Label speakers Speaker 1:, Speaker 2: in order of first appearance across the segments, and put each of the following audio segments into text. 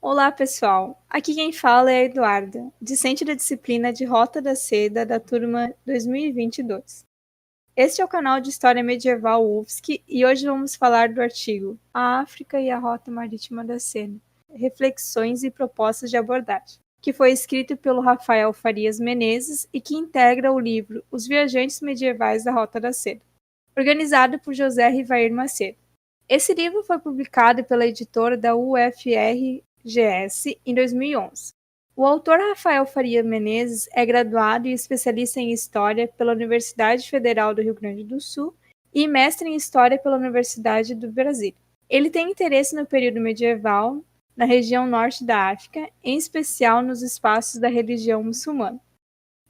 Speaker 1: Olá, pessoal. Aqui quem fala é a Eduarda, discente da disciplina de Rota da Seda da turma 2022. Este é o canal de História Medieval UFSC e hoje vamos falar do artigo A África e a Rota Marítima da Seda, reflexões e propostas de abordagem, que foi escrito pelo Rafael Farias Menezes e que integra o livro Os Viajantes Medievais da Rota da Seda, organizado por José Rivair Macedo. Esse livro foi publicado pela editora da UFRGS em 2011. O autor Rafael Faria Menezes é graduado e especialista em História pela Universidade Federal do Rio Grande do Sul e mestre em História pela Universidade do Brasil. Ele tem interesse no período medieval, na região norte da África, em especial nos espaços da religião muçulmana.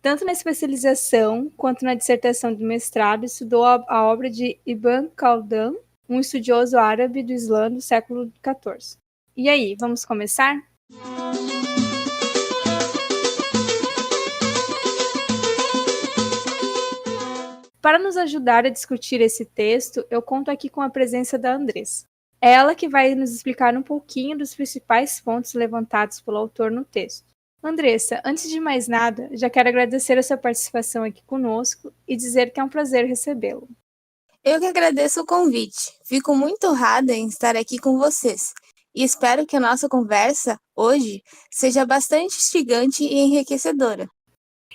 Speaker 1: Tanto na especialização quanto na dissertação de mestrado, estudou a obra de Ibn Khaldun, um estudioso árabe do Islã do século XIV. E aí, vamos começar? Para nos ajudar a discutir esse texto, eu conto aqui com a presença da Andressa. É ela que vai nos explicar um pouquinho dos principais pontos levantados pelo autor no texto. Andressa, antes de mais nada, já quero agradecer a sua participação aqui conosco e dizer que é um prazer recebê-lo.
Speaker 2: Eu que agradeço o convite. Fico muito honrada em estar aqui com vocês e espero que a nossa conversa hoje seja bastante instigante e enriquecedora.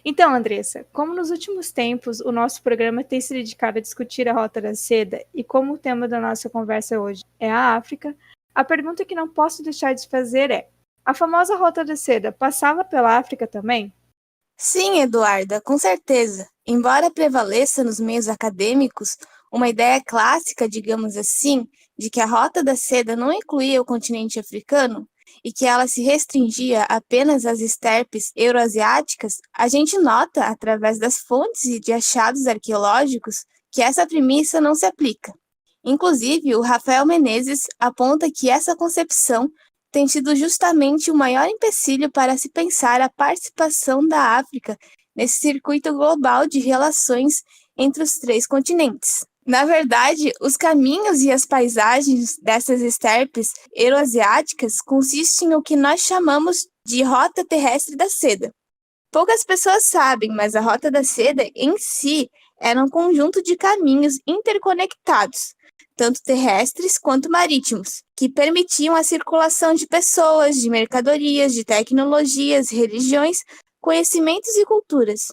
Speaker 1: Então, Andressa, como nos últimos tempos o nosso programa tem se dedicado a discutir a Rota da Seda e como o tema da nossa conversa hoje é a África, a pergunta que não posso deixar de fazer é: a famosa Rota da Seda passava pela África também?
Speaker 2: Sim, Eduarda, com certeza. Embora prevaleça nos meios acadêmicos uma ideia clássica, digamos assim, de que a Rota da Seda não incluía o continente africano e que ela se restringia apenas às estepes euroasiáticas, a gente nota, através das fontes e de achados arqueológicos, que essa premissa não se aplica. Inclusive, o Rafael Menezes aponta que essa concepção tem sido justamente o maior empecilho para se pensar a participação da África nesse circuito global de relações entre os três continentes. Na verdade, os caminhos e as paisagens dessas estepes euroasiáticas consistem no que nós chamamos de Rota Terrestre da Seda. Poucas pessoas sabem, mas a Rota da Seda em si era um conjunto de caminhos interconectados, tanto terrestres quanto marítimos, que permitiam a circulação de pessoas, de mercadorias, de tecnologias, religiões, conhecimentos e culturas.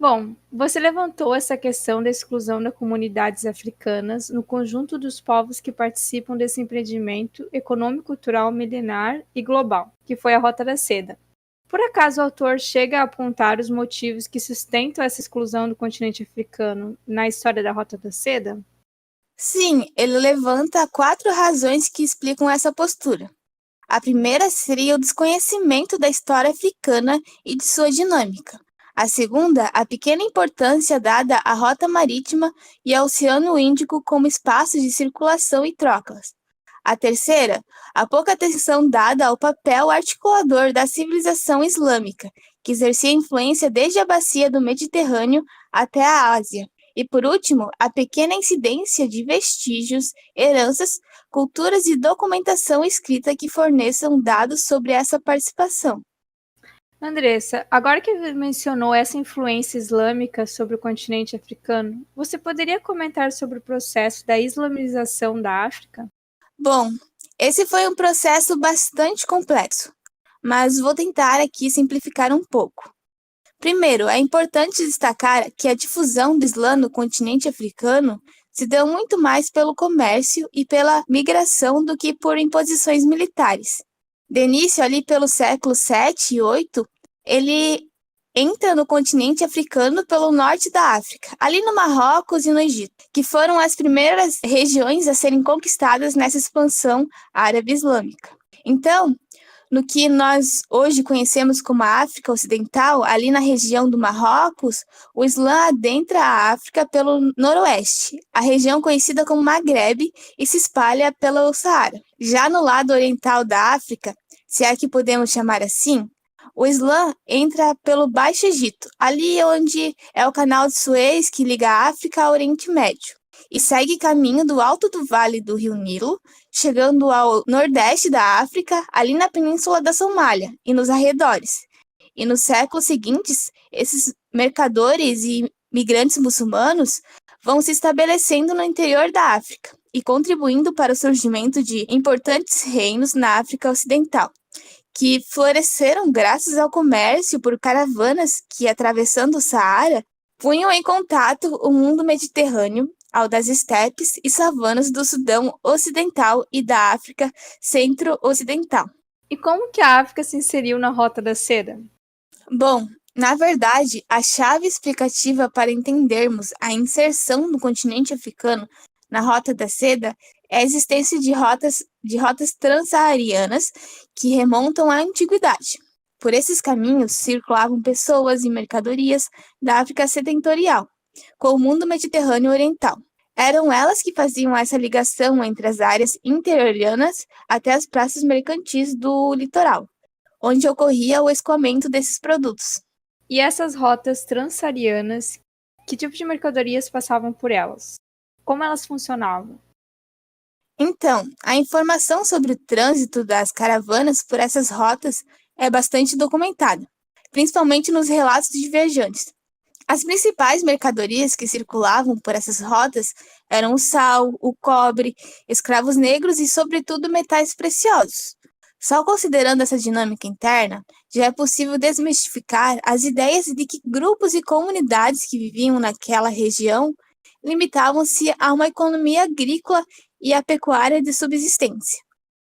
Speaker 1: Bom, você levantou essa questão da exclusão das comunidades africanas no conjunto dos povos que participam desse empreendimento econômico-cultural milenar e global, que foi a Rota da Seda. Por acaso o autor chega a apontar os motivos que sustentam essa exclusão do continente africano na história da Rota da Seda?
Speaker 2: Sim, ele levanta 4 razões que explicam essa postura. A primeira seria o desconhecimento da história africana e de sua dinâmica. A segunda, a pequena importância dada à rota marítima e ao Oceano Índico como espaços de circulação e trocas. A terceira, a pouca atenção dada ao papel articulador da civilização islâmica, que exercia influência desde a bacia do Mediterrâneo até a Ásia. E por último, a pequena incidência de vestígios, heranças, culturas e documentação escrita que forneçam dados sobre essa participação.
Speaker 1: Andressa, agora que mencionou essa influência islâmica sobre o continente africano, você poderia comentar sobre o processo da islamização da África?
Speaker 2: Bom, esse foi um processo bastante complexo, mas vou tentar aqui simplificar um pouco. Primeiro, é importante destacar que a difusão do Islã no continente africano se deu muito mais pelo comércio e pela migração do que por imposições militares. De início, ali pelo século 7 e 8, ele entra no continente africano pelo norte da África, ali no Marrocos e no Egito, que foram as primeiras regiões a serem conquistadas nessa expansão árabe-islâmica. Então, no que nós hoje conhecemos como a África Ocidental, ali na região do Marrocos, o Islã adentra a África pelo noroeste, a região conhecida como Maghreb, e se espalha pelo Saara. Já no lado oriental da África, se é que podemos chamar assim, o Islã entra pelo Baixo Egito, ali onde é o canal de Suez que liga a África ao Oriente Médio. e segue caminho do alto do vale do rio Nilo, chegando ao nordeste da África, ali na península da Somália e nos arredores. E nos séculos seguintes, esses mercadores e migrantes muçulmanos vão se estabelecendo no interior da África e contribuindo para o surgimento de importantes reinos na África Ocidental, que floresceram graças ao comércio por caravanas que, atravessando o Saara, punham em contato o mundo mediterrâneo ao das estepes e savanas do Sudão Ocidental e da África Centro-Ocidental.
Speaker 1: E como que a África se inseriu na Rota da Seda?
Speaker 2: Bom, na verdade, a chave explicativa para entendermos a inserção do continente africano na Rota da Seda é a existência de rotas transsaarianas que remontam à antiguidade. Por esses caminhos circulavam pessoas e mercadorias da África Setentorial com o mundo Mediterrâneo Oriental. Eram elas que faziam essa ligação entre as áreas interiorianas até as praças mercantis do litoral, onde ocorria o escoamento desses produtos.
Speaker 1: E essas rotas transsaarianas, que tipo de mercadorias passavam por elas? Como elas funcionavam?
Speaker 2: Então, a informação sobre o trânsito das caravanas por essas rotas é bastante documentada, principalmente nos relatos de viajantes. As principais mercadorias que circulavam por essas rotas eram o sal, o cobre, escravos negros e, sobretudo, metais preciosos. Só considerando essa dinâmica interna, já é possível desmistificar as ideias de que grupos e comunidades que viviam naquela região limitavam-se a uma economia agrícola e a pecuária de subsistência.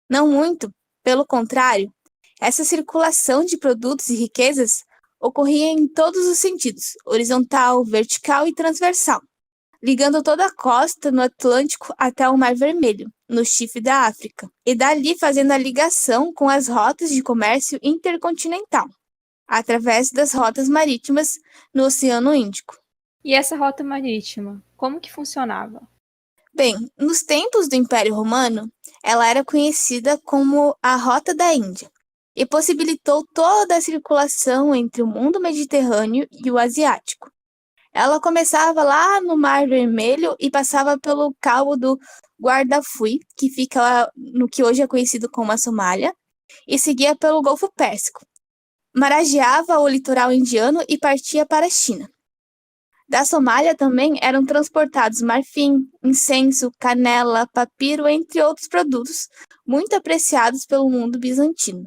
Speaker 2: Não muito, pelo contrário, essa circulação de produtos e riquezas ocorria em todos os sentidos, horizontal, vertical e transversal, ligando toda a costa no Atlântico até o Mar Vermelho, no chifre da África, e dali fazendo a ligação com as rotas de comércio intercontinental, através das rotas marítimas no Oceano Índico.
Speaker 1: E essa rota marítima, como que funcionava?
Speaker 2: Bem, nos tempos do Império Romano, ela era conhecida como a Rota da Índia e possibilitou toda a circulação entre o mundo mediterrâneo e o asiático. Ela começava lá no Mar Vermelho e passava pelo Cabo do Guardafui, que fica lá no que hoje é conhecido como a Somália, e seguia pelo Golfo Pérsico. Marageava o litoral indiano e partia para a China. Da Somália também eram transportados marfim, incenso, canela, papiro, entre outros produtos muito apreciados pelo mundo bizantino.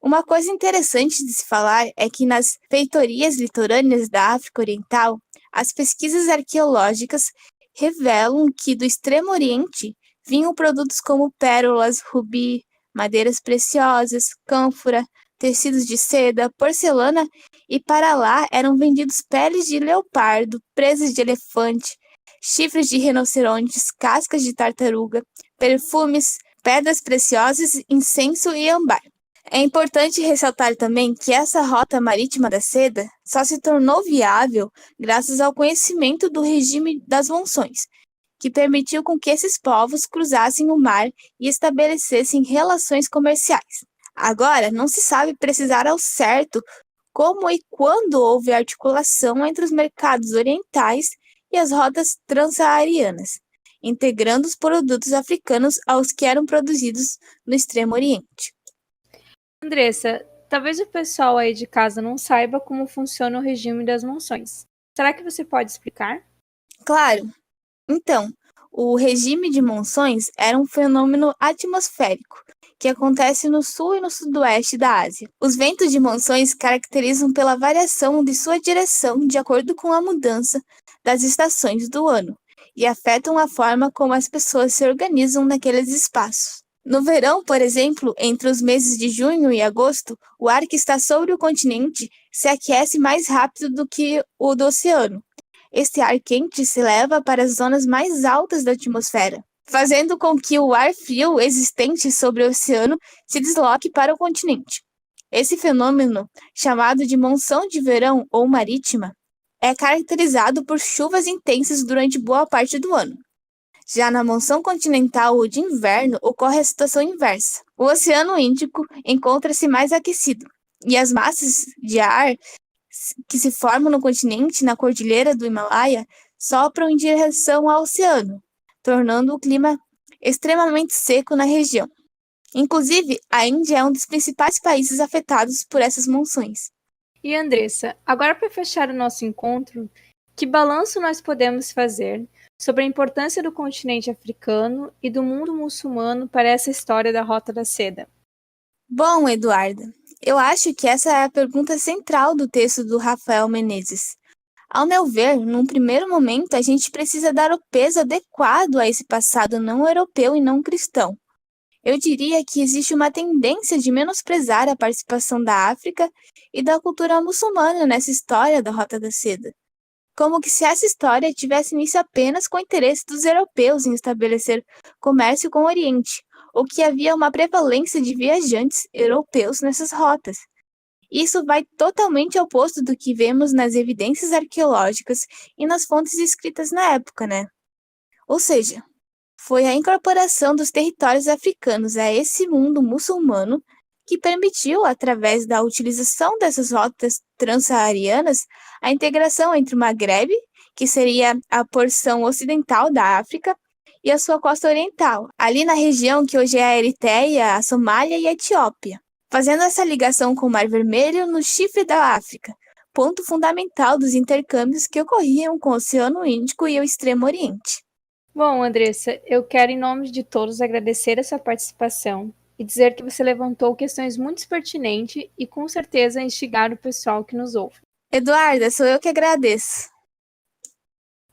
Speaker 2: Uma coisa interessante de se falar é que nas feitorias litorâneas da África Oriental, as pesquisas arqueológicas revelam que do Extremo Oriente vinham produtos como pérolas, rubi, madeiras preciosas, cânfora, tecidos de seda, porcelana, e para lá eram vendidos peles de leopardo, presas de elefante, chifres de rinocerontes, cascas de tartaruga, perfumes, pedras preciosas, incenso e âmbar. É importante ressaltar também que essa rota marítima da seda só se tornou viável graças ao conhecimento do regime das monções, que permitiu com que esses povos cruzassem o mar e estabelecessem relações comerciais. Agora, não se sabe precisar ao certo como e quando houve articulação entre os mercados orientais e as rotas transsaarianas, integrando os produtos africanos aos que eram produzidos no Extremo Oriente.
Speaker 1: Andressa, talvez o pessoal aí de casa não saiba como funciona o regime das monções. Será que você pode explicar?
Speaker 2: Claro. Então, o regime de monções era um fenômeno atmosférico que acontece no sul e no sudoeste da Ásia. Os ventos de monções caracterizam pela variação de sua direção de acordo com a mudança das estações do ano e afetam a forma como as pessoas se organizam naqueles espaços. No verão, por exemplo, entre os meses de junho e agosto, o ar que está sobre o continente se aquece mais rápido do que o do oceano. Este ar quente se leva para as zonas mais altas da atmosfera, fazendo com que o ar frio existente sobre o oceano se desloque para o continente. Esse fenômeno, chamado de monção de verão ou marítima, é caracterizado por chuvas intensas durante boa parte do ano. Já na monção continental ou de inverno, ocorre a situação inversa. O Oceano Índico encontra-se mais aquecido, e as massas de ar que se formam no continente, na cordilheira do Himalaia, sopram em direção ao oceano, tornando o clima extremamente seco na região. Inclusive, a Índia é um dos principais países afetados por essas monções.
Speaker 1: E Andressa, agora para fechar o nosso encontro, que balanço nós podemos fazer sobre a importância do continente africano e do mundo muçulmano para essa história da Rota da Seda?
Speaker 2: Bom, Eduarda, eu acho que essa é a pergunta central do texto do Rafael Menezes. Ao meu ver, num primeiro momento, a gente precisa dar o peso adequado a esse passado não europeu e não cristão. Eu diria que existe uma tendência de menosprezar a participação da África e da cultura muçulmana nessa história da Rota da Seda, como que se essa história tivesse início apenas com o interesse dos europeus em estabelecer comércio com o Oriente, ou que havia uma prevalência de viajantes europeus nessas rotas. Isso vai totalmente ao oposto do que vemos nas evidências arqueológicas e nas fontes escritas na época, né? Ou seja, foi a incorporação dos territórios africanos a esse mundo muçulmano que permitiu, através da utilização dessas rotas transsaarianas, a integração entre o Maghreb, que seria a porção ocidental da África, e a sua costa oriental, ali na região que hoje é a Eritreia, a Somália e a Etiópia, fazendo essa ligação com o Mar Vermelho no chifre da África, ponto fundamental dos intercâmbios que ocorriam com o Oceano Índico e o Extremo Oriente.
Speaker 1: Bom, Andressa, eu quero, em nome de todos, agradecer a sua participação e dizer que você levantou questões muito pertinentes e, com certeza, instigar o pessoal que nos ouve.
Speaker 2: Eduarda, sou eu que agradeço.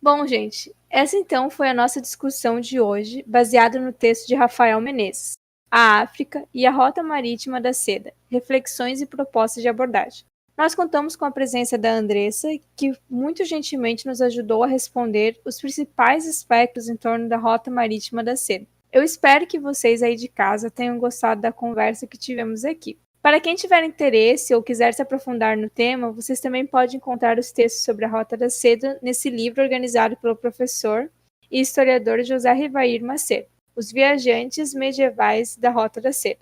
Speaker 1: Bom, gente, essa então foi a nossa discussão de hoje, baseada no texto de Rafael Menezes, A África e a Rota Marítima da Seda, reflexões e propostas de abordagem. Nós contamos com a presença da Andressa, que muito gentilmente nos ajudou a responder os principais aspectos em torno da Rota Marítima da Seda. Eu espero que vocês aí de casa tenham gostado da conversa que tivemos aqui. Para quem tiver interesse ou quiser se aprofundar no tema, vocês também podem encontrar os textos sobre a Rota da Seda nesse livro organizado pelo professor e historiador José Rivair Macedo, Os Viajantes Medievais da Rota da Seda.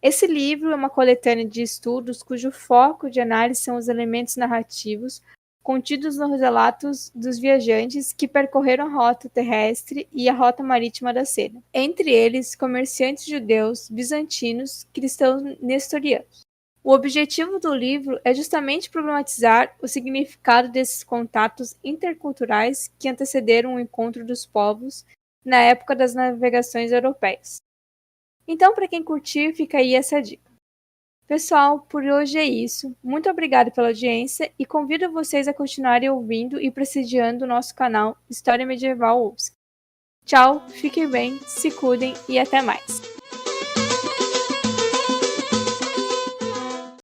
Speaker 1: Esse livro é uma coletânea de estudos cujo foco de análise são os elementos narrativos contidos nos relatos dos viajantes que percorreram a rota terrestre e a rota marítima da Seda, entre eles comerciantes judeus, bizantinos, cristãos nestorianos. O objetivo do livro é justamente problematizar o significado desses contatos interculturais que antecederam o encontro dos povos na época das navegações europeias. Então, para quem curtir, fica aí essa dica. Pessoal, por hoje é isso. Muito obrigada pela audiência e convido vocês a continuarem ouvindo e prestigiando o nosso canal História Medieval UFSC. Tchau, fiquem bem, se cuidem e até mais!